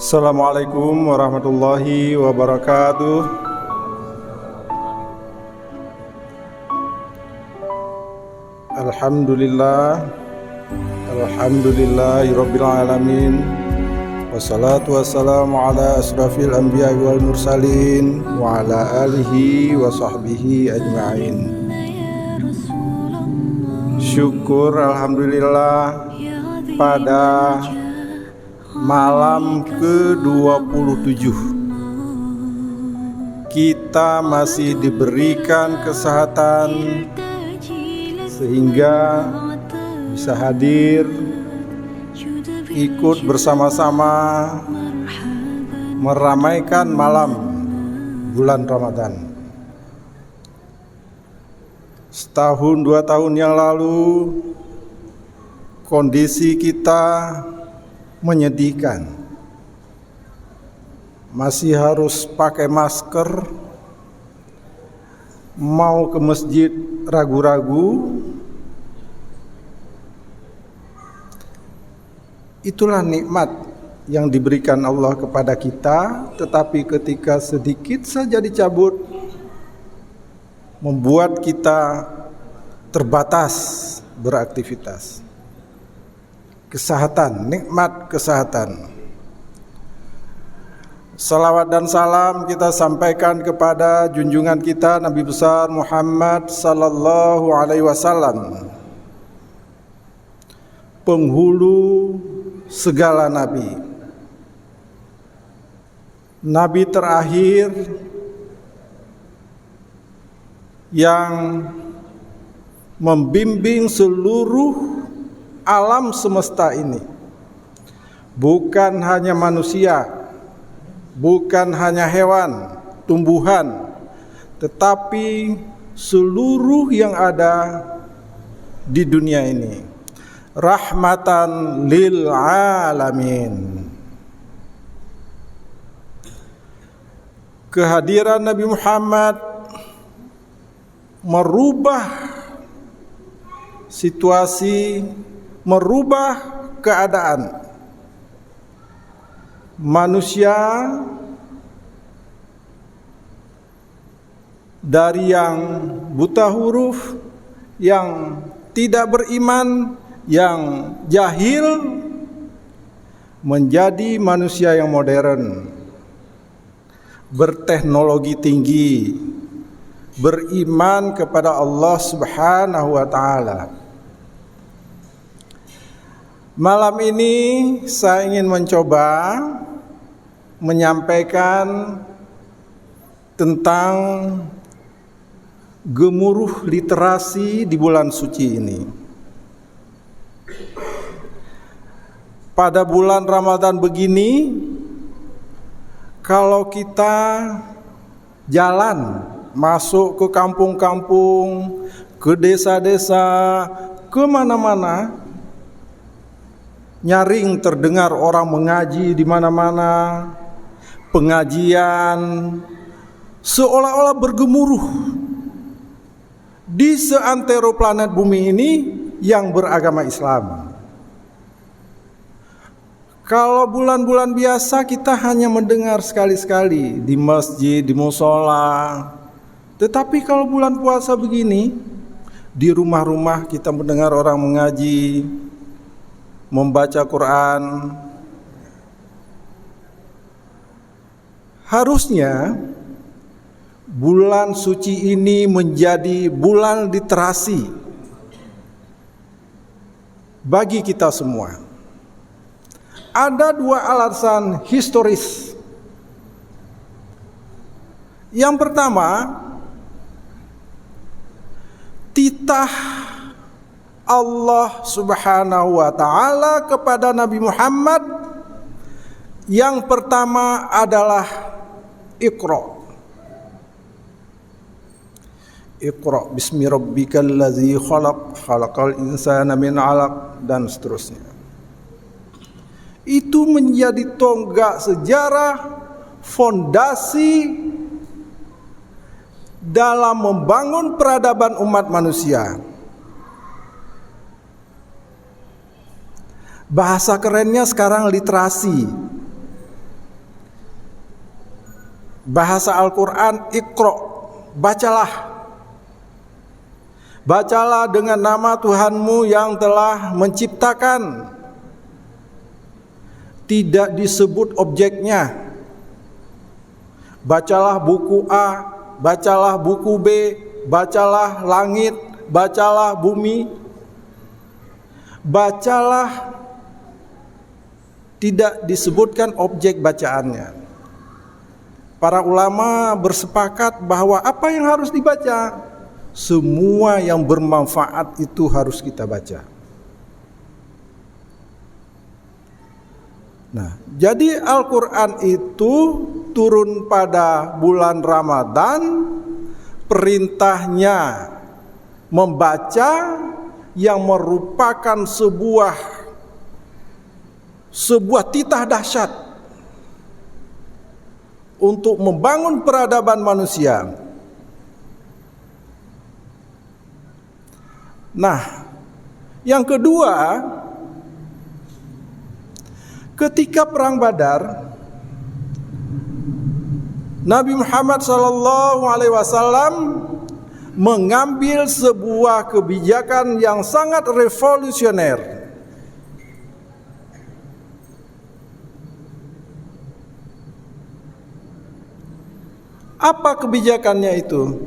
Assalamualaikum warahmatullahi wabarakatuh. Alhamdulillahirabbil alamin. Wassalatu wassalamu ala asrafil anbiya'i wal mursalin wa ala alihi wa sahbihi ajma'in. Syukur alhamdulillah pada malam ke-27 kita masih diberikan kesehatan sehingga bisa hadir ikut bersama-sama meramaikan malam bulan Ramadan. Setahun 2 tahun yang lalu kondisi kita menyedihkan. Masih harus pakai masker, mau ke masjid ragu-ragu. Itulah nikmat yang diberikan Allah kepada kita, tetapi ketika sedikit saja dicabut, membuat kita terbatas beraktivitas. Kesehatan, nikmat kesehatan. Salawat dan salam kita sampaikan kepada junjungan kita Nabi besar Muhammad sallallahu alaihi wasallam, penghulu segala nabi, nabi terakhir yang membimbing seluruh alam semesta ini, bukan hanya manusia, bukan hanya hewan, tumbuhan, tetapi seluruh yang ada di dunia ini, rahmatan lil alamin. Kehadiran Nabi Muhammad merubah situasi, merubah keadaan. Manusia dari yang buta huruf, yang tidak beriman, yang jahil, menjadi manusia yang modern, berteknologi tinggi, beriman kepada Allah Subhanahu wa taala. Malam ini saya ingin mencoba menyampaikan tentang gemuruh literasi di bulan suci ini. Pada bulan Ramadan begini, kalau kita jalan masuk ke kampung-kampung, ke desa-desa, ke mana-mana, nyaring terdengar orang mengaji di mana-mana, pengajian, seolah-olah bergemuruh di seantero planet bumi ini yang beragama Islam. Kalau bulan-bulan biasa kita hanya mendengar sekali-sekali di masjid, di musola. Tetapi kalau bulan puasa begini, di rumah-rumah kita mendengar orang mengaji, membaca Quran. Harusnya bulan suci ini menjadi bulan literasi bagi kita semua. Ada 2 alasan historis. Yang pertama, titah Allah Subhanahu wa taala kepada Nabi Muhammad yang pertama adalah Iqra. Iqra bismi rabbikal ladzi khalaq, khalaqal insana min 'alaq, dan seterusnya. Itu menjadi tonggak sejarah, fondasi dalam membangun peradaban umat manusia. Bahasa kerennya sekarang literasi. Bahasa Al-Quran, Iqra, bacalah. Bacalah dengan nama Tuhanmu yang telah menciptakan. Tidak disebut objeknya. Bacalah buku A, bacalah buku B, bacalah langit, bacalah bumi. Bacalah, tidak disebutkan objek bacaannya. Para ulama bersepakat bahwa apa yang harus dibaca, semua yang bermanfaat itu harus kita baca. Nah, jadi Al-Quran itu turun pada bulan Ramadan, perintahnya membaca yang merupakan sebuah titah dahsyat untuk membangun peradaban manusia. Nah, yang kedua, ketika perang Badar, Nabi Muhammad SAW mengambil sebuah kebijakan yang sangat revolusioner. Apa kebijakannya itu?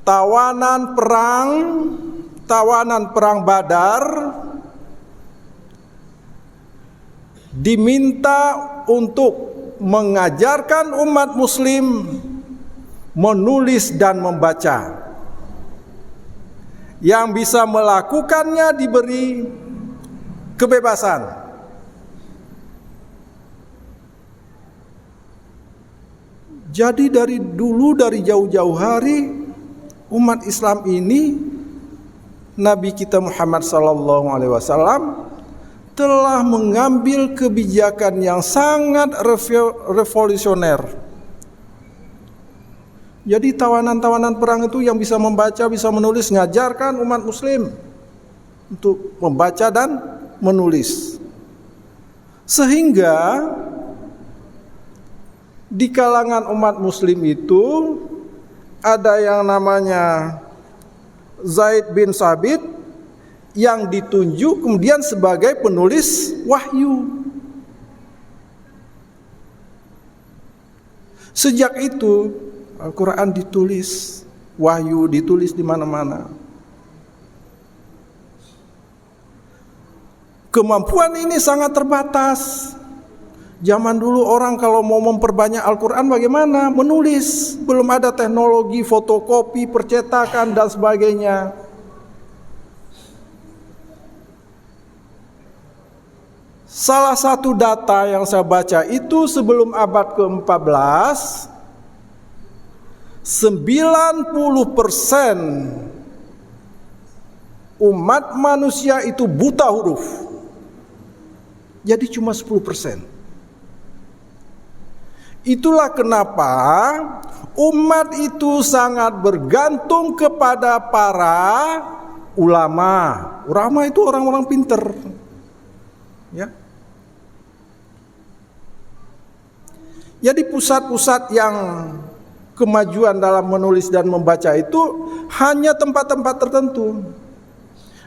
Tawanan perang Badar diminta untuk mengajarkan umat muslim menulis dan membaca. Yang bisa melakukannya diberi kebebasan. Jadi dari jauh-jauh hari umat Islam ini, Nabi kita Muhammad SAW telah mengambil kebijakan yang sangat revolusioner. Jadi tawanan-tawanan perang itu yang bisa membaca, bisa menulis, ngajarkan umat muslim untuk membaca dan menulis. Sehingga di kalangan umat muslim itu ada yang namanya Zaid bin Sabit yang ditunjuk kemudian sebagai penulis wahyu. Sejak itu Al-Quran ditulis, wahyu ditulis di mana-mana. Kemampuan ini sangat terbatas. Zaman dulu orang kalau mau memperbanyak Al-Quran bagaimana? Menulis. Belum ada teknologi fotokopi, percetakan dan sebagainya. Salah satu data yang saya baca itu sebelum abad ke-14, 90% umat manusia itu buta huruf. Jadi cuma 10%. Itulah kenapa umat itu sangat bergantung kepada para ulama. Ulama itu orang-orang pinter. Ya. Jadi pusat-pusat yang kemajuan dalam menulis dan membaca itu hanya tempat-tempat tertentu.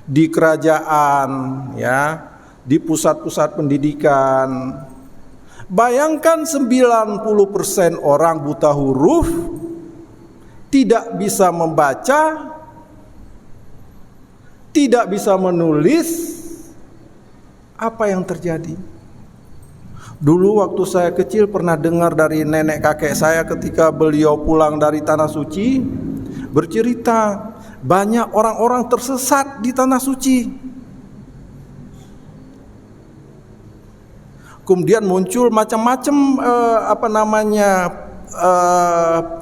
Di kerajaan, ya, di pusat-pusat pendidikan. Bayangkan 90% orang buta huruf, tidak bisa membaca, tidak bisa menulis. Apa yang terjadi? Dulu waktu saya kecil pernah dengar dari nenek kakek saya ketika beliau pulang dari Tanah Suci, bercerita banyak orang-orang tersesat di Tanah Suci. Kemudian muncul macam-macam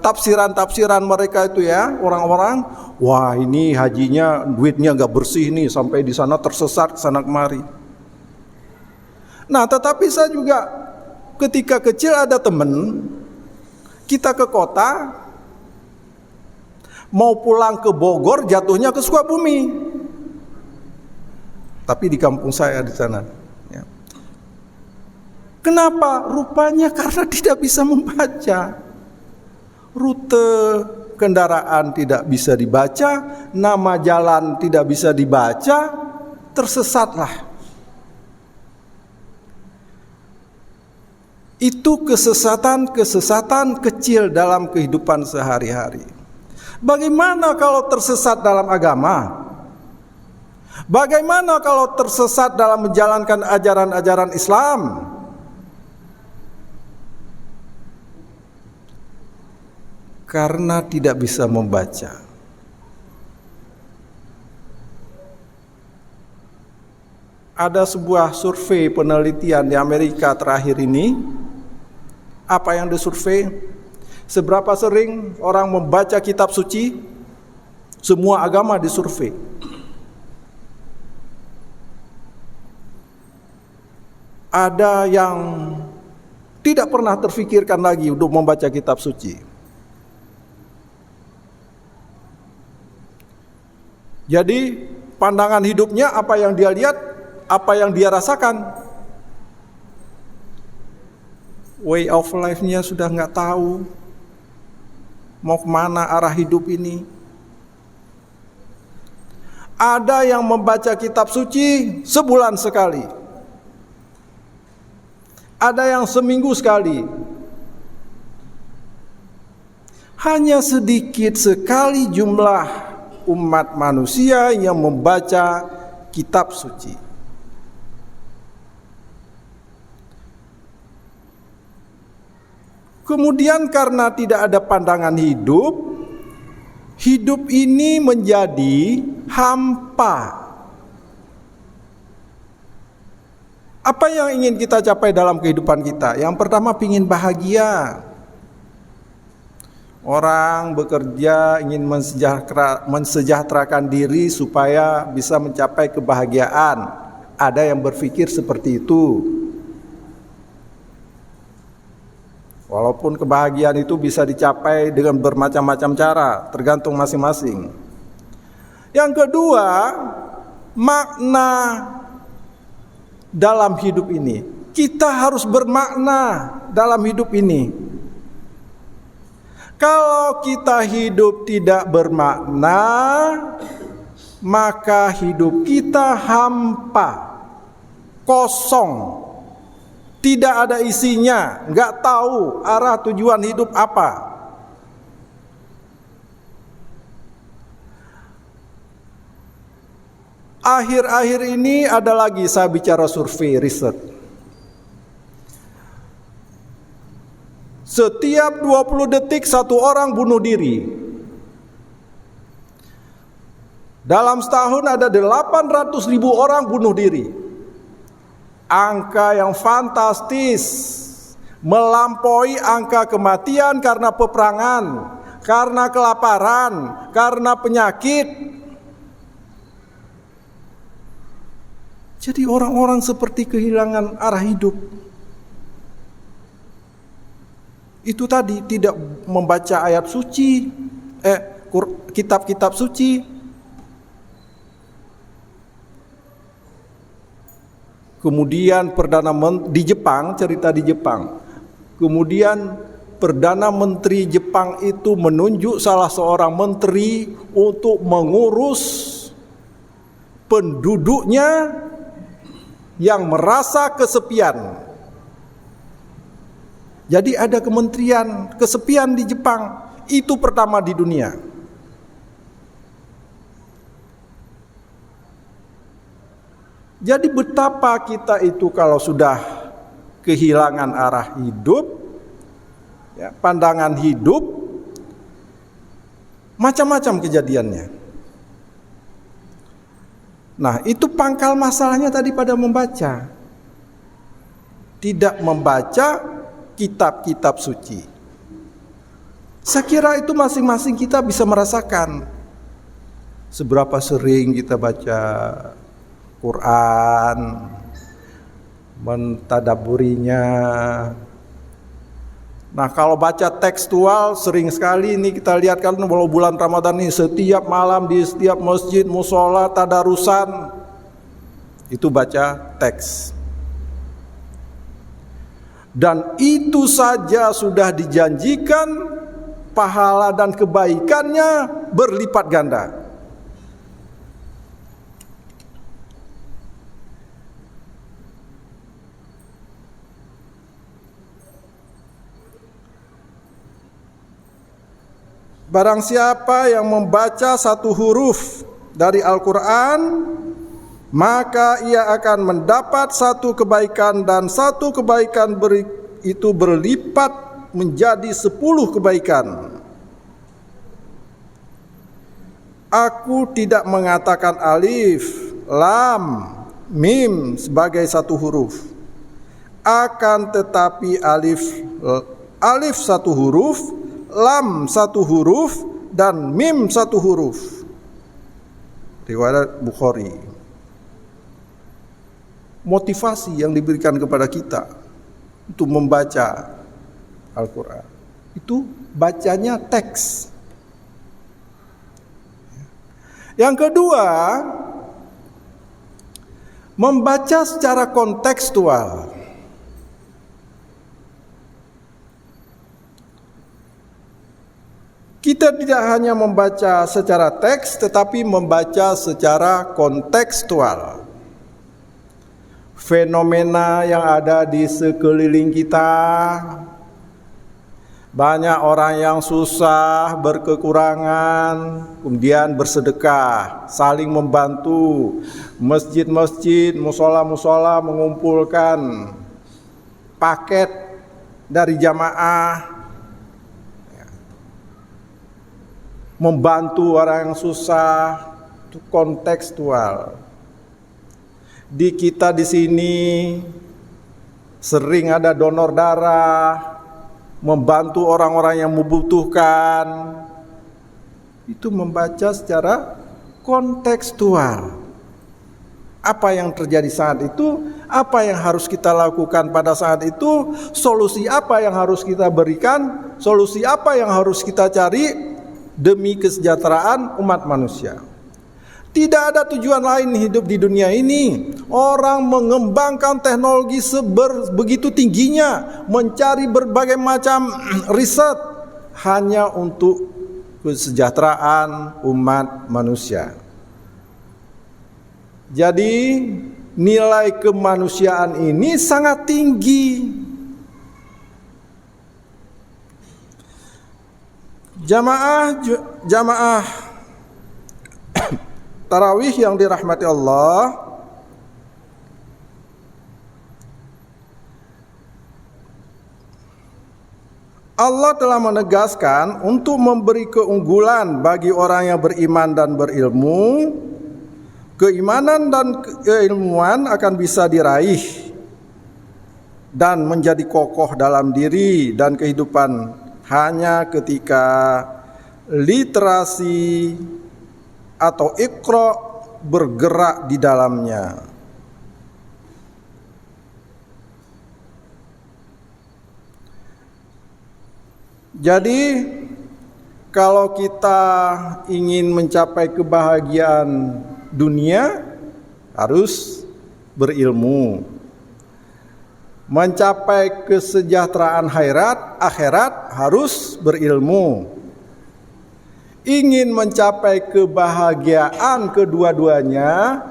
tafsiran-tafsiran mereka itu ya, orang-orang, wah ini hajinya duitnya nggak bersih nih, sampai di sana tersesat sana kemari. Nah, tetapi saya juga ketika kecil ada temen, kita ke kota, mau pulang ke Bogor, jatuhnya ke Sukabumi. Tapi di kampung saya di sana. Ya. Kenapa? Rupanya karena tidak bisa membaca. Rute kendaraan tidak bisa dibaca, nama jalan tidak bisa dibaca, tersesatlah. Itu kesesatan kecil dalam kehidupan sehari-hari. Bagaimana kalau tersesat dalam agama? Bagaimana kalau tersesat dalam menjalankan ajaran-ajaran Islam? Karena tidak bisa membaca. Ada sebuah survei penelitian di Amerika terakhir ini. Apa yang disurvei? Seberapa sering orang membaca kitab suci? Semua agama disurvei. Ada yang tidak pernah terfikirkan lagi untuk membaca kitab suci. Jadi pandangan hidupnya apa yang dia lihat, apa yang dia rasakan. Way of life-nya sudah nggak tahu. Mau kemana arah hidup ini. Ada yang membaca kitab suci sebulan sekali. Ada yang seminggu sekali. Hanya sedikit sekali jumlah umat manusia yang membaca kitab suci. Kemudian karena tidak ada pandangan hidup, hidup ini menjadi hampa. Apa yang ingin kita capai dalam kehidupan kita? Yang pertama, ingin bahagia. Orang bekerja ingin mensejahterakan diri supaya bisa mencapai kebahagiaan. Ada yang berpikir seperti itu. Walaupun kebahagiaan itu bisa dicapai dengan bermacam-macam cara, tergantung masing-masing. Yang kedua, makna dalam hidup ini. Kita harus bermakna dalam hidup ini. Kalau kita hidup tidak bermakna, maka hidup kita hampa, kosong, tidak ada isinya, nggak tahu arah tujuan hidup apa. Akhir-akhir ini ada lagi saya bicara survei riset. Setiap 20 detik satu orang bunuh diri. Dalam setahun ada 800.000 orang bunuh diri. Angka yang fantastis, melampaui angka kematian karena peperangan, karena kelaparan, karena penyakit. Jadi orang-orang seperti kehilangan arah hidup. Itu tadi tidak membaca ayat suci, kitab-kitab suci. Kemudian di Jepang, cerita di Jepang. Kemudian Perdana Menteri Jepang itu menunjuk salah seorang menteri untuk mengurus penduduknya yang merasa kesepian. Jadi ada kementerian kesepian di Jepang, itu pertama di dunia. Jadi betapa kita itu kalau sudah kehilangan arah hidup, ya, pandangan hidup, macam-macam kejadiannya. Nah, itu pangkal masalahnya tadi pada membaca. Tidak membaca kitab-kitab suci. Saya kira itu masing-masing kita bisa merasakan. Seberapa sering kita baca Quran, mentadaburinya. Nah, kalau baca tekstual sering sekali ini kita lihat kan kalau bulan Ramadan ini setiap malam di setiap masjid, musola, tadarusan itu baca teks. Dan itu saja sudah dijanjikan pahala dan kebaikannya berlipat ganda. Barang siapa yang membaca satu huruf dari Al-Quran, maka ia akan mendapat satu kebaikan, dan satu kebaikan itu berlipat menjadi 10 kebaikan. Aku tidak mengatakan alif, lam, mim sebagai satu huruf. Akan tetapi alif satu huruf, lam satu huruf, dan mim satu huruf. Riwayat Bukhari. Motivasi yang diberikan kepada kita untuk membaca Al-Quran itu bacanya teks. Yang kedua, membaca secara kontekstual. Kita tidak hanya membaca secara teks, tetapi membaca secara kontekstual. Fenomena yang ada di sekeliling kita, banyak orang yang susah, berkekurangan, kemudian bersedekah, saling membantu. Masjid-masjid, musola-musola mengumpulkan paket dari jamaah, membantu orang yang susah. Itu kontekstual. Di kita di sini sering ada donor darah, membantu orang-orang yang membutuhkan. Itu membaca secara kontekstual. Apa yang terjadi saat itu, apa yang harus kita lakukan pada saat itu, solusi apa yang harus kita berikan, solusi apa yang harus kita cari demi kesejahteraan umat manusia. Tidak ada tujuan lain hidup di dunia ini. Orang mengembangkan teknologi begitu tingginya, mencari berbagai macam riset hanya untuk kesejahteraan umat manusia. Jadi nilai kemanusiaan ini sangat tinggi. Jamaah tarawih yang dirahmati Allah, Allah telah menegaskan untuk memberi keunggulan bagi orang yang beriman dan berilmu. Keimanan dan keilmuan akan bisa diraih dan menjadi kokoh dalam diri dan kehidupan hanya ketika literasi atau iqra bergerak di dalamnya. Jadi kalau kita ingin mencapai kebahagiaan dunia, harus berilmu. Mencapai kesejahteraan akhirat harus berilmu. Ingin mencapai kebahagiaan kedua-duanya,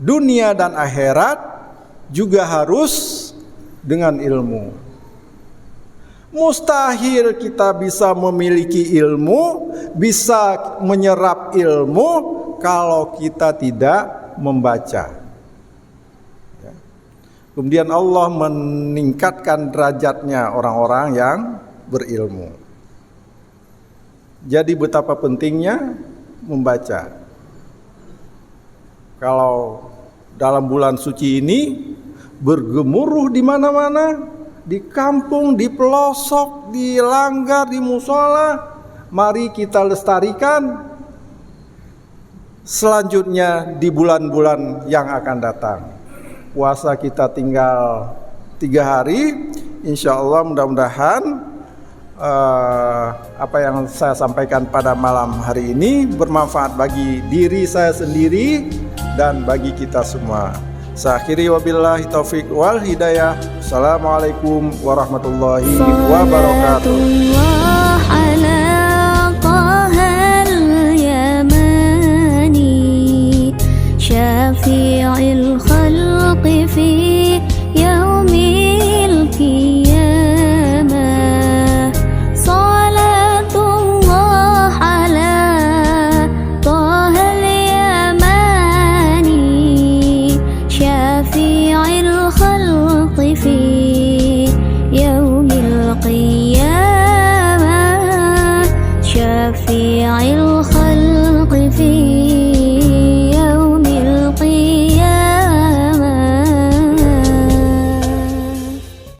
dunia dan akhirat, juga harus dengan ilmu. Mustahil kita bisa memiliki ilmu, bisa menyerap ilmu kalau kita tidak membaca. Kemudian Allah meningkatkan derajatnya orang-orang yang berilmu. Jadi betapa pentingnya membaca. Kalau dalam bulan suci ini bergemuruh di mana-mana, di kampung, di pelosok, di langgar, di musola, mari kita lestarikan. Selanjutnya di bulan-bulan yang akan datang. Puasa kita tinggal 3 hari, insya Allah mudah-mudahan apa yang saya sampaikan pada malam hari ini bermanfaat bagi diri saya sendiri dan bagi kita semua. Sakhiri wabillahi taufiq wal hidayah. Assalamualaikum warahmatullahi wabarakatuh. Syafi'il khalqi fi yaumil qiyamah. Salatullah ala Tahal Yamani. Syafi'il khalqi fi yaumil qiyamah. Syafi'il